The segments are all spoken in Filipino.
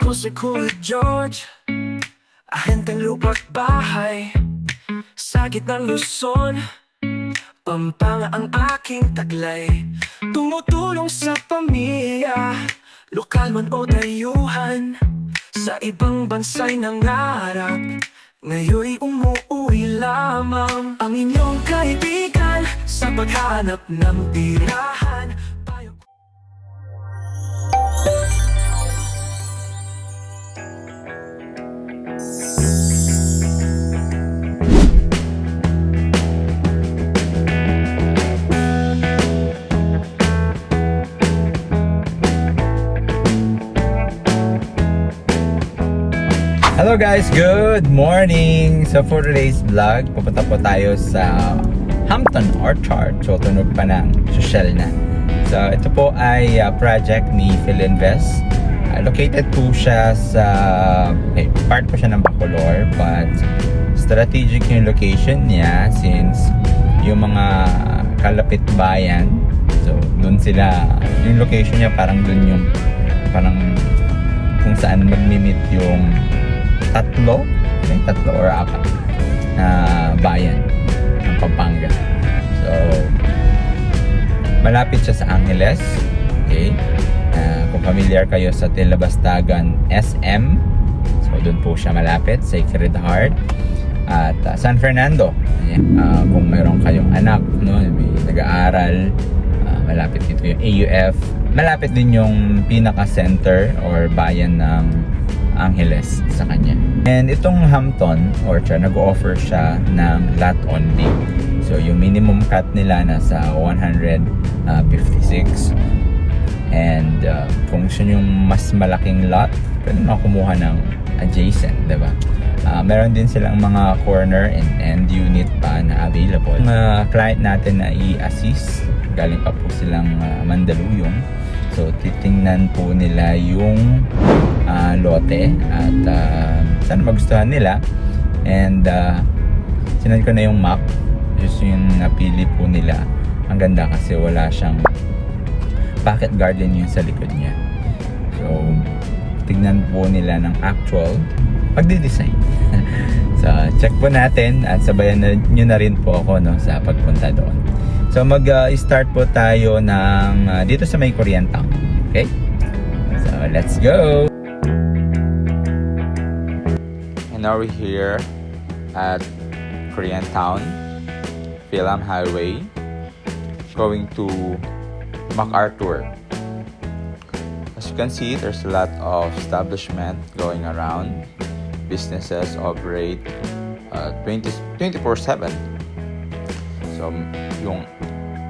Ako si Kuya George, ahenteng lupa't bahay sa gitnang Luzon, Pampanga ang aking taglay. Tumutulong sa pamilya, lokal man o dayuhan, sa ibang bansa'y nangarap, ngayon'y umuwi lamang. Ang inyong kaibigan sa paghahanap ng tirahan. Hello guys, good morning! So for today's vlog, pupunta po tayo sa Hampton Orchard. So tunog pa ng social na. So ito po ay project ni Philinvest. Located po siya sa, part po siya ng Bacolor, but strategic yung location niya since yung mga kalapit bayan, so dun sila, yung location niya parang dun yung kung saan magmi-meet yung tatlo or apat na bayan ng Pampanga. So malapit siya sa Angeles. Okay, kung familiar kayo sa Tilabastagan SM, so doon po siya malapit, Sacred Heart. At San Fernando, kung mayroon kayong anak, no, may nag-aaral, malapit dito yung AUF. Malapit din yung pinaka-center or bayan ng Angeles sa kanya. And itong Hampton Orchard, nag-offer siya ng lot only. So yung minimum cut nila nasa 156. And kung gusto nyo mas malaking lot, pwede mo kumuha ng adjacent, diba? Meron din silang mga corner and end unit pa na available. Mga client natin na i-assist, galing pa po silang Mandaluyong. So titingnan po nila yung lote at sana magustuhan nila. And sinend ko na yung map, just yung napili po nila. Ang ganda kasi wala siyang pocket garden yung sa likod niya. So tignan po nila ng actual pagdi-design. So check po natin at sabayan nyo na rin po ako, no, sa pagpunta doon. So mag-start po tayo ng dito sa may Korean Town. Okay? So let's go! And now we're here at Korean Town, Philem Highway, going to MacArthur. As you can see, there's a lot of establishment going around. Businesses operate 24/7. So yung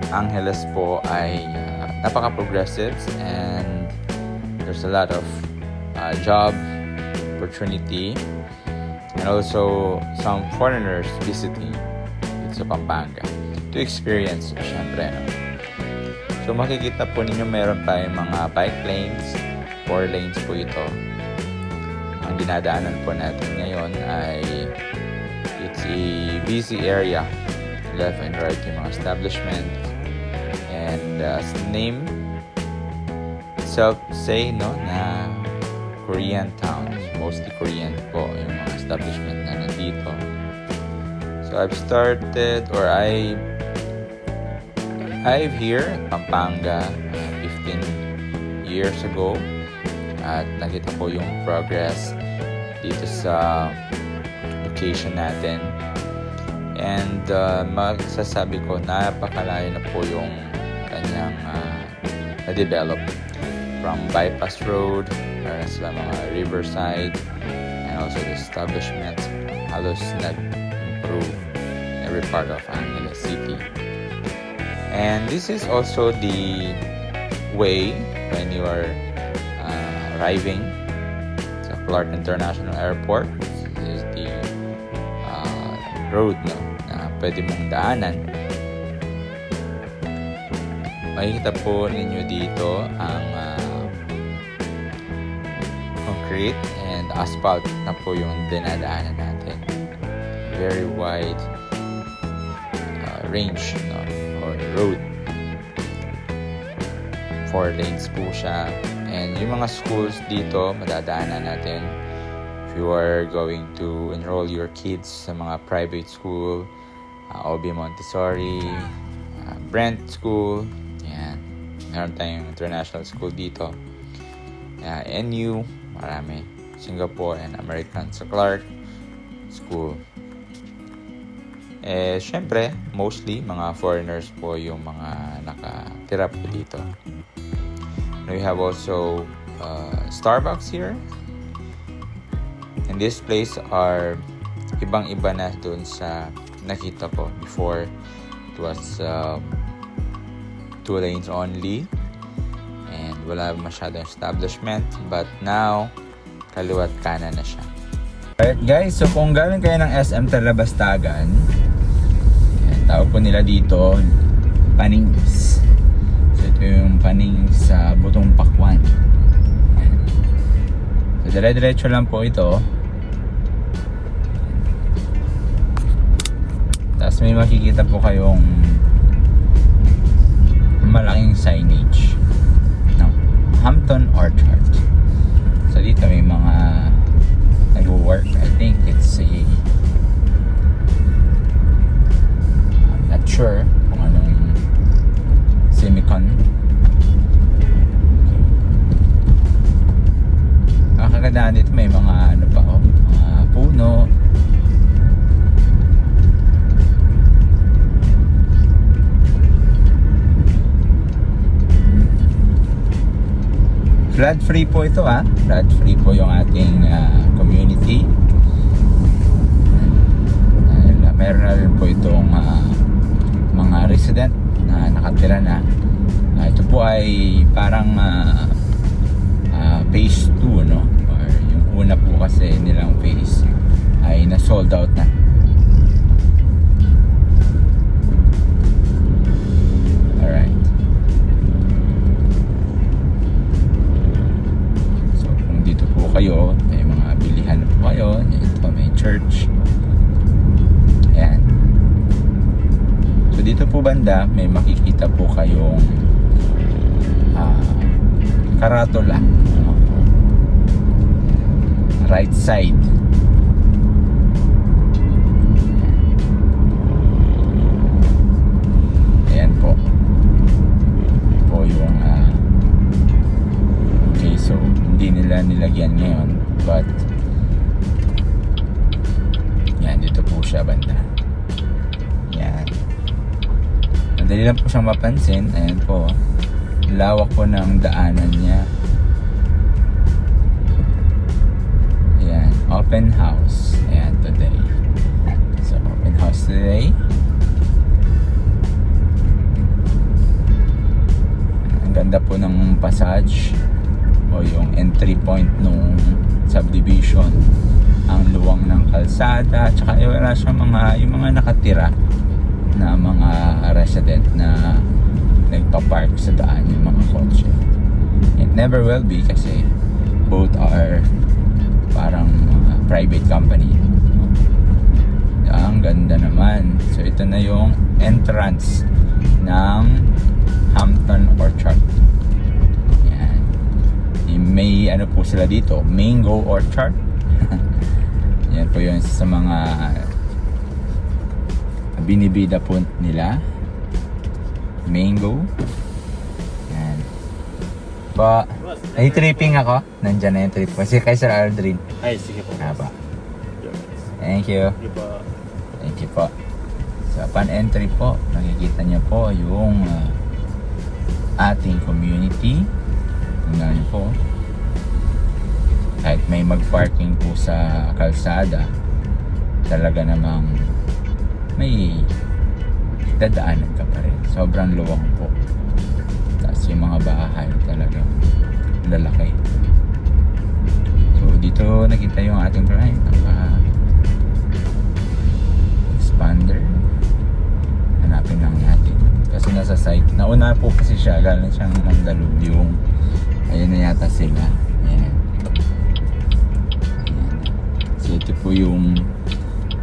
Angeles po ay napaka-progressive and there's a lot of job opportunity and also some foreigners visiting sa Pampanga to experience, syempre, no? So makikita po ninyo meron tayong mga bike lanes, 4 lanes po ito. Ang dinadaanan po natin ngayon ay it's a busy area, left and right yung mga establishment, and name itself say, no, na Korean town, mostly Korean po yung mga establishment na nandito. So I've started or I've here at Pampanga 15 years ago at nakita ko yung progress dito sa location natin. And magsasabi ko, napakalayo na po yung kanyang na-develop. From bypass road, para sa mga riverside, and also the establishment, halos nag-improve every part of Angeles City. And this is also the way when you are arriving sa Clark International Airport. This is the road, no, na pwede mong daanan. Makikita po ninyo dito ang concrete and asphalt na po yung dinadaanan natin. Very wide range, no, or road. 4 lanes po siya And yung mga schools dito, madadaanan natin. If you are going to enroll your kids sa mga private school, OB Montessori, Brent School, yan. Meron tayong international school dito. NU, marami. Singapore and American sa Clark School. Syempre, mostly mga foreigners po yung mga nakatira po dito. We have also Starbucks here. And this place are ibang-iba na dun sa nakita ko before. It was 2 lanes only and wala masyadong establishment, but now kaliwat kanan na siya. Alright guys, so kung galing kayo ng SM Talabastagan, tawag po nila dito Panings. So ito yung Panings sa Butong Pakwan. So dire-diretso lang po ito. Tapos may makikita po kayong malaking signage ng Hampton Orchard. So dito may mga nag-work. I think it's I'm not sure kung anong semicon. Ang kagandahan dito may mga ano pa mga puno. Flood free po ito flood free po yung ating community. Meron na rin po itong mga resident na nakatira na. Ito po ay parang phase 2, no? Or yung una po kasi nilang phase ay na sold out na. Alright. So kung dito po kayo, may mga bilihan po kayo. Ito may church. Ayan. So dito po banda, may makikita po kayong karatula. Right side. Ayan po. Po yung okay, so hindi nila nilagyan ngayon, but yan, dito po siya banda. Yan. Madali lang po siyang mapansin. Ayan po. Lawak po ng daanan niya. Ayan. Open house. Ayan, today. So, open house today. Ang ganda po ng passage o yung entry point nung subdivision. Ang luwang ng kalsada, tsaka wala siya yung mga nakatira na mga resident na nagpa-park sa daan yung mga kotse. It never will be kasi both are parang private company. Ang ganda naman. So ito na yung entrance ng Hampton Orchard. Yan. May ano po sila dito, Mango Orchard. Yan po yun sa mga binibida po nila. Mango. Yan. Ay tripping ako. Nandyan na yung trip ko. Kasi kay Sir Aldrin. Ay, sige po. Ba? Thank you. Sige po. Thank you po. Sa pan-entry po, nakikita niyo po yung ating community. Tingnan niyo po. Kahit may mag-parking po sa kalsada, talaga namang may dadaanan ka pa rin. Sobrang luwang po. Tapos yung mga bahay talaga lalaki. So dito nakita yung ating client. Expander. Hanapin lang natin. Kasi nasa site. Nauna po kasi siya. Galing siyang Mandaluyong yung ayun na yata sila. Ayan. Ayan. So ito po yung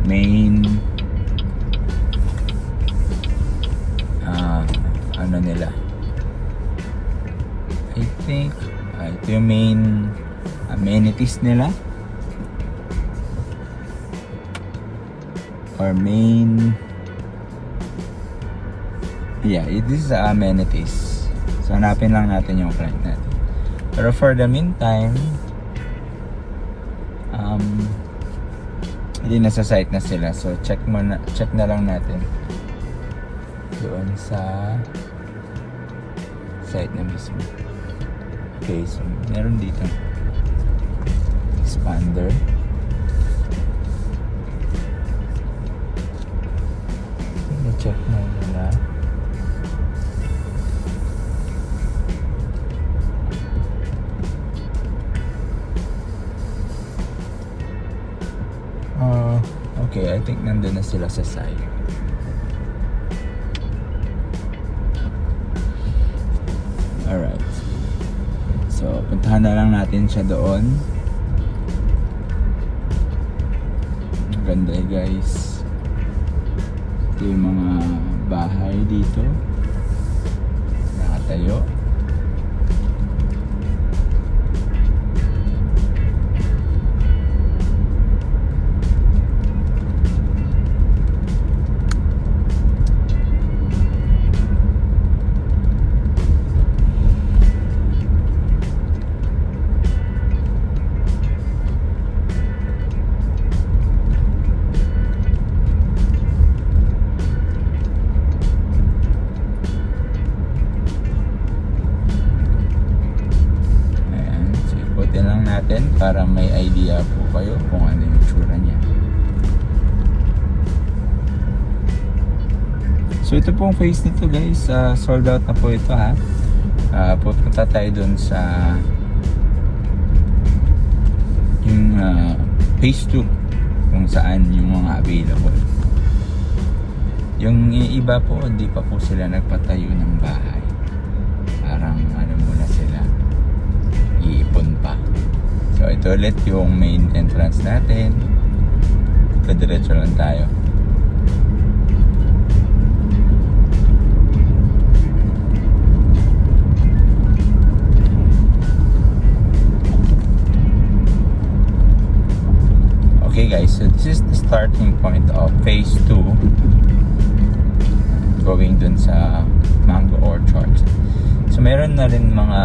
main ano nila. I think Ito yung main amenities nila. Or main... Yeah, this is the amenities. So, hanapin lang natin yung client natin. Pero for the meantime, hindi nasa site na sila. So, check na lang natin doon sa site na mismo. Okay, so meron dito expander. I-check na nila. Okay, I think nandun na sila sa site. Alright. So, puntahan na lang natin siya doon. Ang ganda guys. Ito yung mga bahay dito. Nakatayo. Natin para may idea po kayo kung ano yung tsura niya. So ito pong phase nito guys, sold out na po ito ha. Pupunta tayo dun sa yung phase 2 kung saan yung mga available. Yung iba po hindi pa po sila nagpatayo ng bahay. Parang ano muna sila, iipon pa. So ito ulit yung main entrance natin. Diretso lang tayo. Okay guys, so this is the starting point of phase 2. Going dun sa Mango Orchard. So meron na rin mga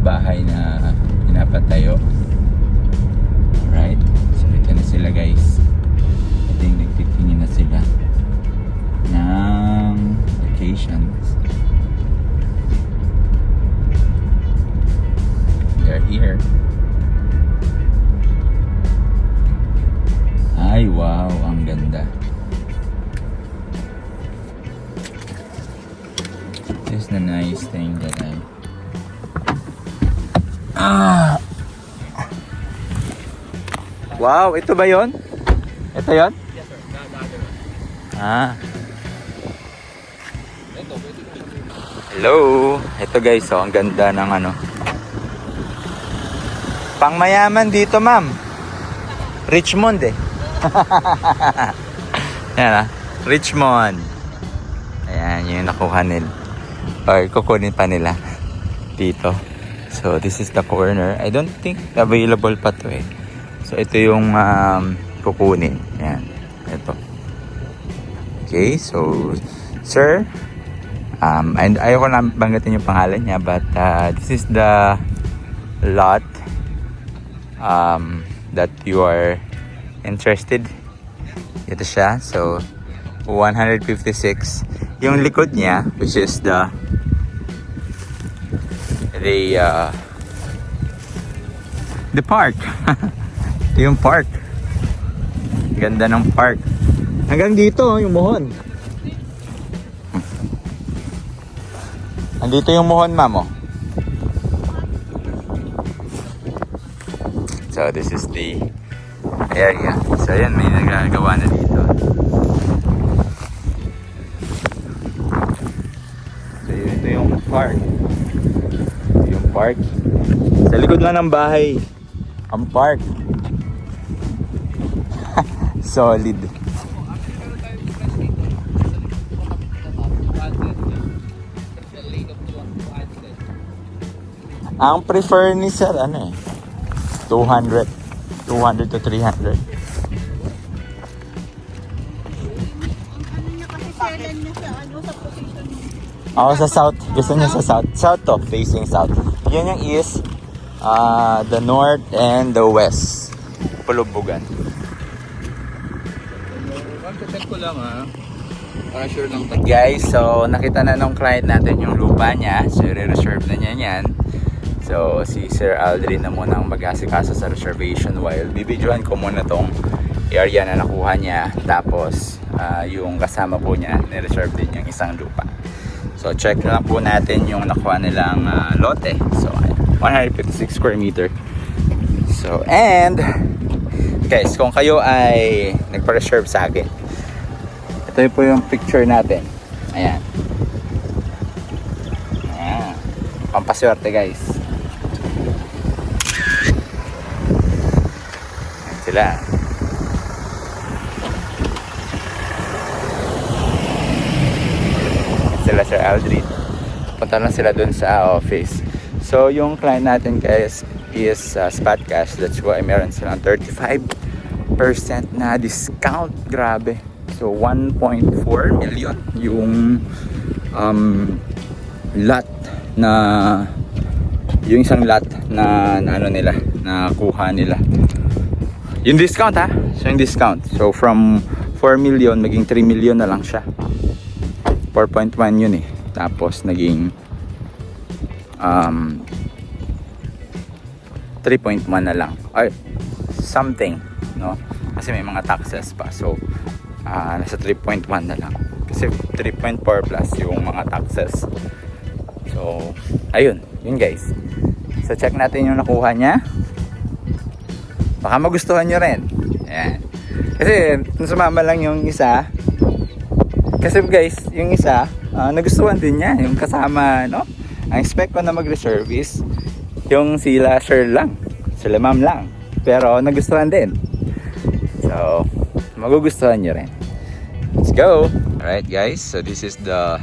bahay na pinapatayo. Alright. So ito na sila guys. I think nagtitingin na sila ng locations. They're here. Ay wow, ang ganda. This is the nice thing that Wow, ito ba yon? Ito yon? Yes sir, the other one. Hello. Ito guys, oh, ang ganda ng ano. Pangmayaman dito, ma'am. Richmond eh. Yan ah, Richmond. Ayan, yun yung nakuha nila. Or kukunin pa nila dito. So, this is the corner. I don't think available pa to eh. So, ito yung kukunin. Yan. Ito. Okay, so, sir, and ayoko na banggatin yung pangalan niya, but this is the lot that you are interested. Ito siya. So, 156. Yung likod niya, which is the park. Ito yung park. Ganda ng park. Hanggang dito yung mohon. Andito yung mohon, ma'am. Oh. So this is the area. So yan, may nagagawa na dito. So ito yung park. Yung park. Sa likod lang ng bahay ang park. Solid. Ang prefer ni sir, ano eh, 200 to 300. Ano niya kasi selan niya sa ano sa position niya. Ako sa south. Gusto niya sa south. South to, facing south. Yun yung east, the north, and the west. Pulubugan. Check ko lang ha. Para sure lang tayo. Guys, so nakita na nung client natin yung lupa niya. So, re-reserve na niya yan. So, si Sir Aldrin na muna ang mag-asikaso sa reservation while bibidyohan ko muna tong area na nakuha niya. Tapos, yung kasama po niya, ni-reserve din yung isang lupa. So, check na lang po natin yung nakuha nilang lote. So, 156 square meter. So, and guys, kung kayo ay nagpa-reserve sa akin, ito po yung picture natin. Ayan. Ayan. Pampaswerte guys. Ayan sila. Ayan sila Sir Aldrin. Punta lang sila dun sa office. So yung client natin guys is spot cash. That's why meron silang 35% na discount. Grabe. So 1.4 million yung lot na yung isang lot na ano nila na kuha nila. Yung discount ha. So yung discount. So from 4 million maging 3 million na lang siya. 4.1 yun eh. Tapos naging 3.1 na lang. Or something, no? Kasi may mga taxes pa. So nasa 3.1 na lang. Kasi 3.4 plus yung mga taxes. So, ayun. Yun guys. So, check natin yung nakuha niya. Baka magustuhan nyo rin. Ayan. Kasi, kung sumama lang yung isa. Kasi guys, yung isa, nagustuhan din niya. Yung kasama, no? Ang expect ko na mag-reserve is yung sila sir lang. Sila ma'am lang. Pero, nagustuhan din. So, magugustuhan nyo rin. Let's go! Alright guys, so this is the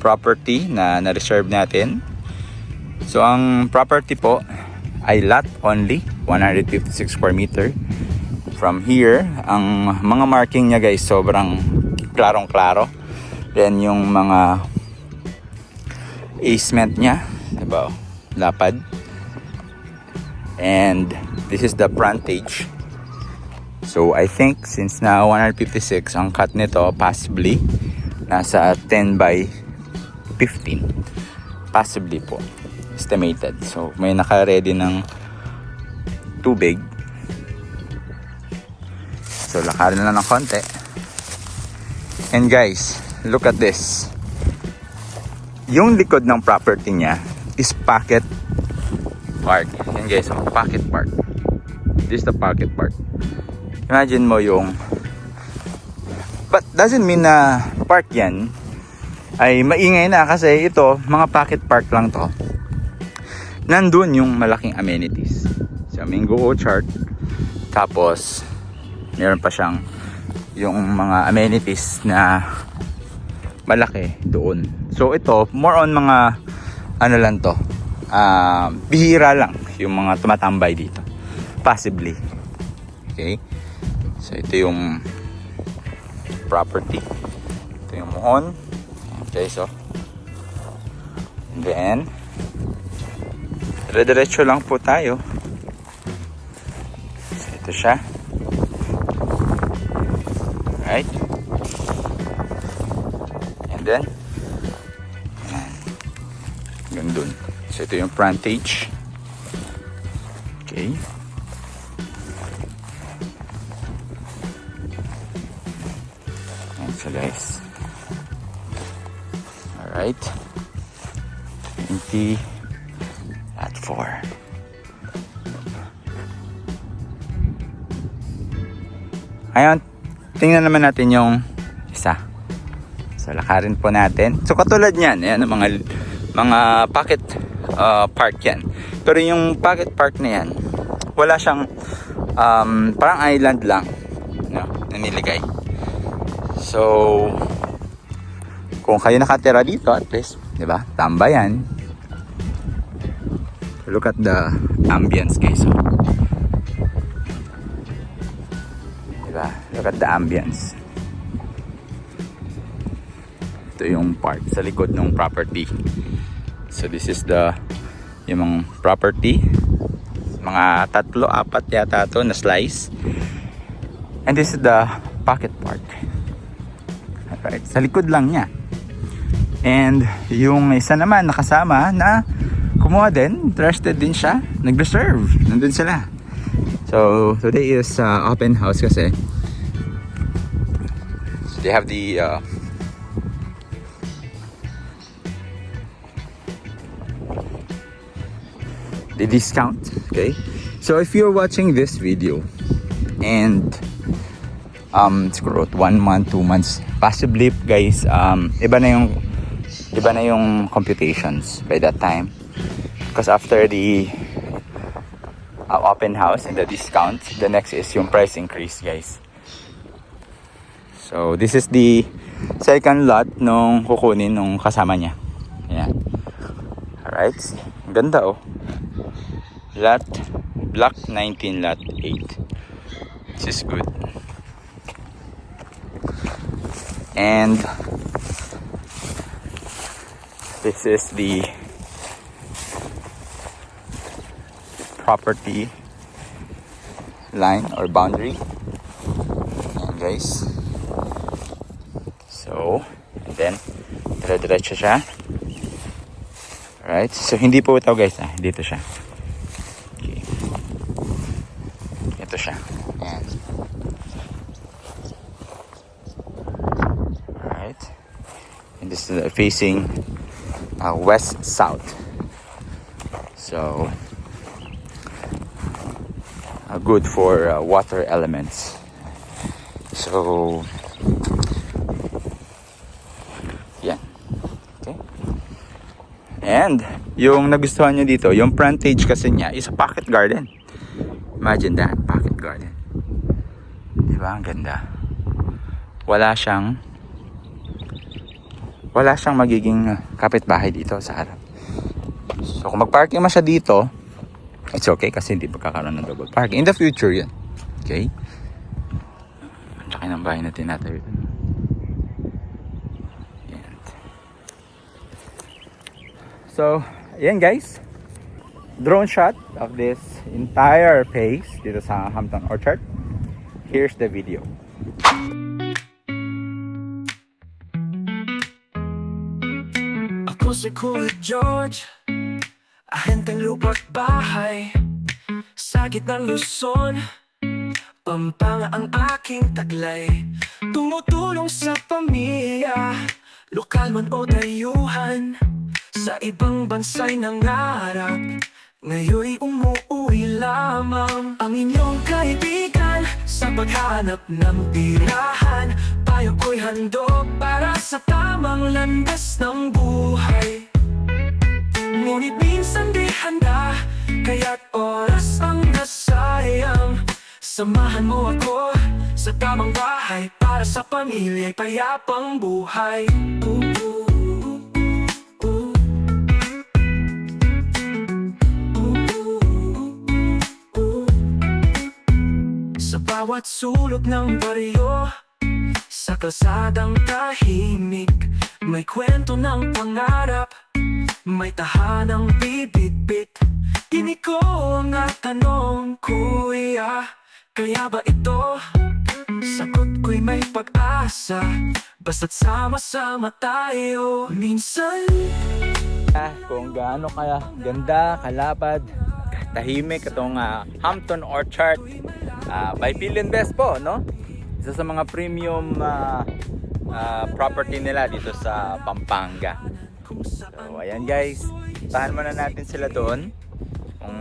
property na na-reserve natin. So ang property po ay lot only, 156 square meter. From here, ang mga marking niya guys sobrang klarong-klaro. Then yung mga easement niya, diba? Lapad. And this is the frontage. So I think since na 156 ang cut nito, possibly nasa 10 by 15. Possibly po. Estimated. So may naka-ready ng tubig. So lakarin na lang ng konti. And guys, look at this. Yung likod ng property niya is pocket park. Yan guys, pocket park. This is the pocket park. Imagine mo yung, but doesn't mean na park yan ay maingay na, kasi ito mga pocket park lang to. Nandun yung malaking amenities sa Mingo Orchard. Tapos meron pa siyang yung mga amenities na malaki doon. So ito more on mga ano lang to, bihira lang yung mga tumatambay dito, possibly. Okay. So ito yung property. Ito yung muhon. Okay, so and then dire-diretso lang po tayo. So, ito siya. Right. And then hanggang dun. So ito yung frontage. Okay. So guys, alright, 20 at 4. Ayan, tingnan naman natin yung isa. So lakarin po natin. So katulad niyan, ayan, mga pocket park yan. Pero yung pocket park na yan, wala siyang parang island lang, no, na niligay. So, kung kayo nakatira dito, at least, di ba? Tambayan. Look at the ambience guys. Oh. Diba? Look at the ambience. Ito yung part sa likod ng property. So this is yung mga property. Mga 3-4 yata to na slice. And this is the pocket park. Alright, sa likod lang niya. And yung isa naman nakasama na kumuha din, interested din siya, nag-reserve. Nandun sila. So today is open house kasi. So they have the discount. Okay, so if you're watching this video and siguro 1 month, 2 months, possibly guys, iba na yung computations by that time, because after the open house and the discount, the next is yung price increase guys. So this is the second lot nung kukunin nung kasama niya. Ayan. Alright, ganda oh. Lot Block 19, Lot 8. This is good. And this is the property line or boundary. Ayan guys. So, and then dire-diretso siya. Alright, so hindi po ito guys, dito siya. Ito siya. Ayan. Alright. And this is facing west-south. So, good for water elements. So, yan. Okay. And, yung nagustuhan nyo dito, yung frontage kasi niya is a pocket garden. Imagine that, pocket garden. Diba? Ang ganda. Wala siyang magiging kapitbahay dito sa harap. So kung mag-parking man siya dito, it's okay kasi hindi magkakaroon ng double parking. In the future yan. Okay? Ang laki ng bahay na tinatayo. Yan. So, ayan guys. Drone shot of this entire place dito sa Hampton Orchard. Here's the video. Ako si Kuya George, ahenteng lupa't bahay sa gitnang Luzon, Pampanga ang aking taglay. Tumutulong sa pamilya, lokal man o dayuhan, sa ibang bansa'y nangarap, ngayon'y umuwi lamang. Ang inyong kaibigan sa paghanap ng tirahan, payo ko'y handog para sa tamang landas ng buhay. Ngunit minsan di handa, kaya't oras ang nasayang. Samahan mo ako sa tamang bahay para sa pamilya'y payapang buhay. Sa bawat sulok ng baryo, sa kalsadang tahimik, may kwento ng pangarap, may tahanang bibit-bit. Tinig ko ang tanong, kuya, kaya ba ito? Sagot ko'y may pag-asa, basta't sama-sama tayo. Minsan Kung gaano kaya ganda, kalapad, tahimik itong Hampton Orchard by Philinvest po, no? Isa sa mga premium property nila dito sa Pampanga. So ayan guys, tahan muna natin sila doon kung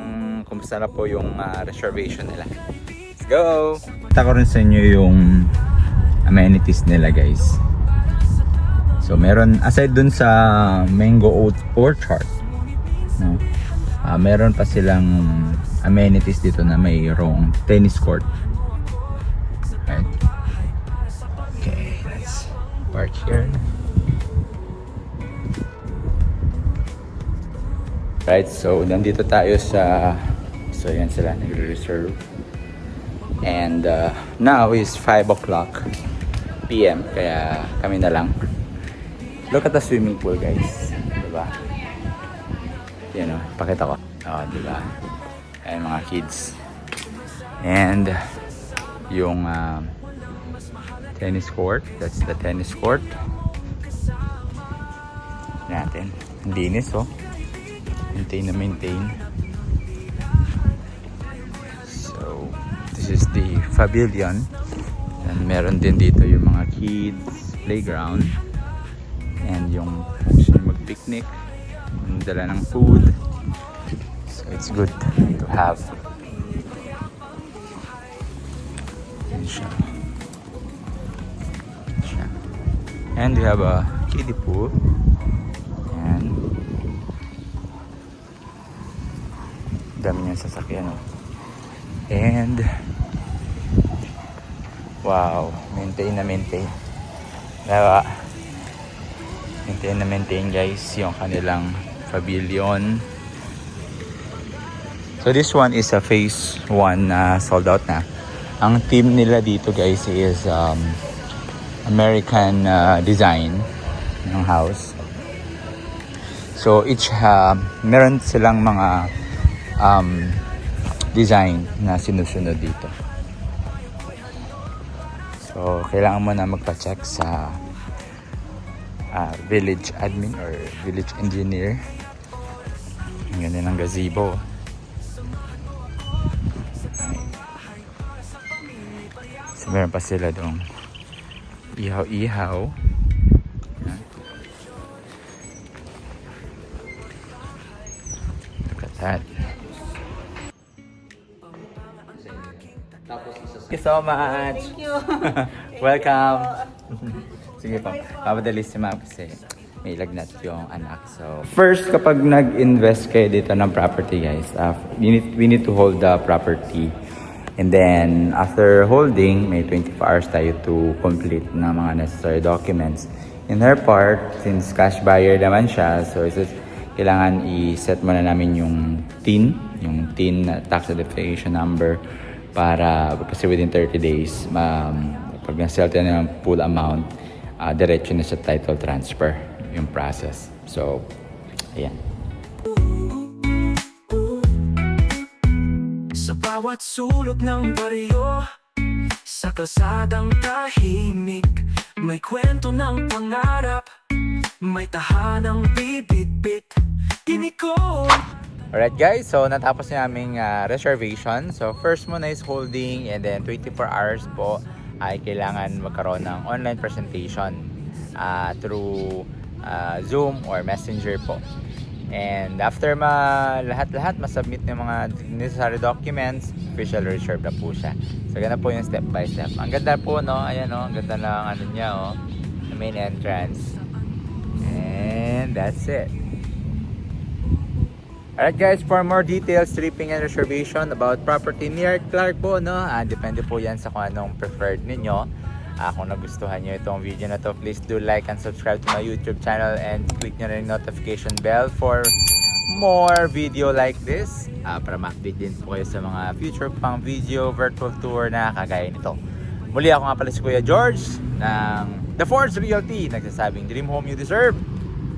kumusta na po yung reservation nila. Let's go! Kita ko rin sa inyo yung amenities nila guys. So meron, aside dun sa mango orchard, no? Meron pa silang amenities dito na mayroong tennis court. Right? Okay, let's park here. Right, so nandito tayo sa... So yan sila, nagre-reserve. And now is 5 o'clock PM, kaya kami na lang. Look at the swimming pool, guys. Diba? Yan o, pakita ko. Oh, diba? Ayan mga kids. And yung tennis court. That's the tennis court. Natin. Ang linis, oh. Maintain na maintain. So, this is the pavilion. And meron din dito yung mga kids playground. And yung gusto nyo mag-picnic. Yung dala ng food. So, it's good to have. Yan siya. And we have a kiddie pool. And dami niyang sasakyan. Oh. And wow, maintain na maintain. Diba? Maintain na maintain, guys, yung kanilang pavilion. So this one is a phase 1 na sold out na. Ang team nila dito, guys, is American design ng house. So each meron silang mga design na sinusunod dito. So kailangan mo na magpa-check sa village admin or village engineer. Ang ganda ng gazebo. So meron pa sila doon ihaw-ihaw. Look at that. Thank you so much. Thank you. Welcome. Sige po. Papadali si Ma'am kasi may lagnat yung anak. So first, kapag nag-invest kayo dito ng property, guys, we need to hold the property. And then after holding, may 24 hours tayo to complete ng mga necessary documents. In her part, since cash buyer naman siya, so kailangan i-set muna namin yung TIN tax identification number, para kasi within 30 days, pag na-sell tayo ng full amount, diretso na sa title transfer yung process. So, ayan. Sa bawat sulok ng baryo, sa kalsadang tahimik, may kwento ng pangarap, may tahanang bibit-bit. Tiniko. Alright, guys, so natapos na aming reservation. So first muna is holding, and then 24 hours po ay kailangan magkaroon ng online presentation through Zoom or Messenger po. And after lahat-lahat masubmit ng mga necessary documents, official reserve na po siya. So ganun po yung step by step. Ang ganda po, no? Ayan, no? Ang ganda ng ano niya, oh. The main entrance. And that's it. Alright, guys, for more details, stripping and reservation about property near Clark po, no? Depende po yan sa kung anong preferred ninyo. Kung nagustuhan nyo itong video na to, please do like and subscribe to my YouTube channel and click nyo na yung notification bell for more video like this, para ma-update din po kayo sa mga future pang video virtual tour na kagaya nito. Muli, ako nga pala si Kuya George ng The Forge Realty, nagsasabing dream home you deserve,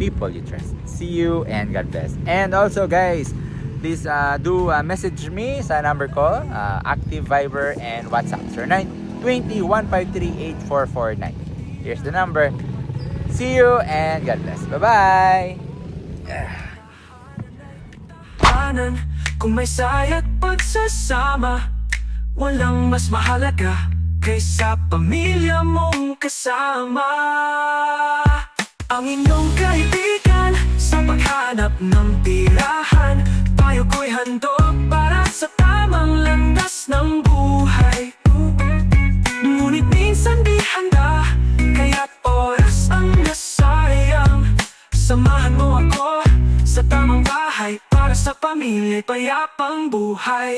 people you trust. See you and God bless. And also, guys, please do message me sa number ko, Active Viber and WhatsApp 0920-153-8449. Here's the number. See you and God bless. Bye-bye! Kung may saya't pagsasama, walang mas mahalaga kaysa pamilya mong kasama. Ang inyong kaibigan sa paghanap ng tirahan, tayo ko'y handog para sa tamang landas ng buhay. Ngunit minsan di handa, kaya't oras ang nasayang. Samahan mo ako sa tamang bahay para sa pamilya'y payapang buhay.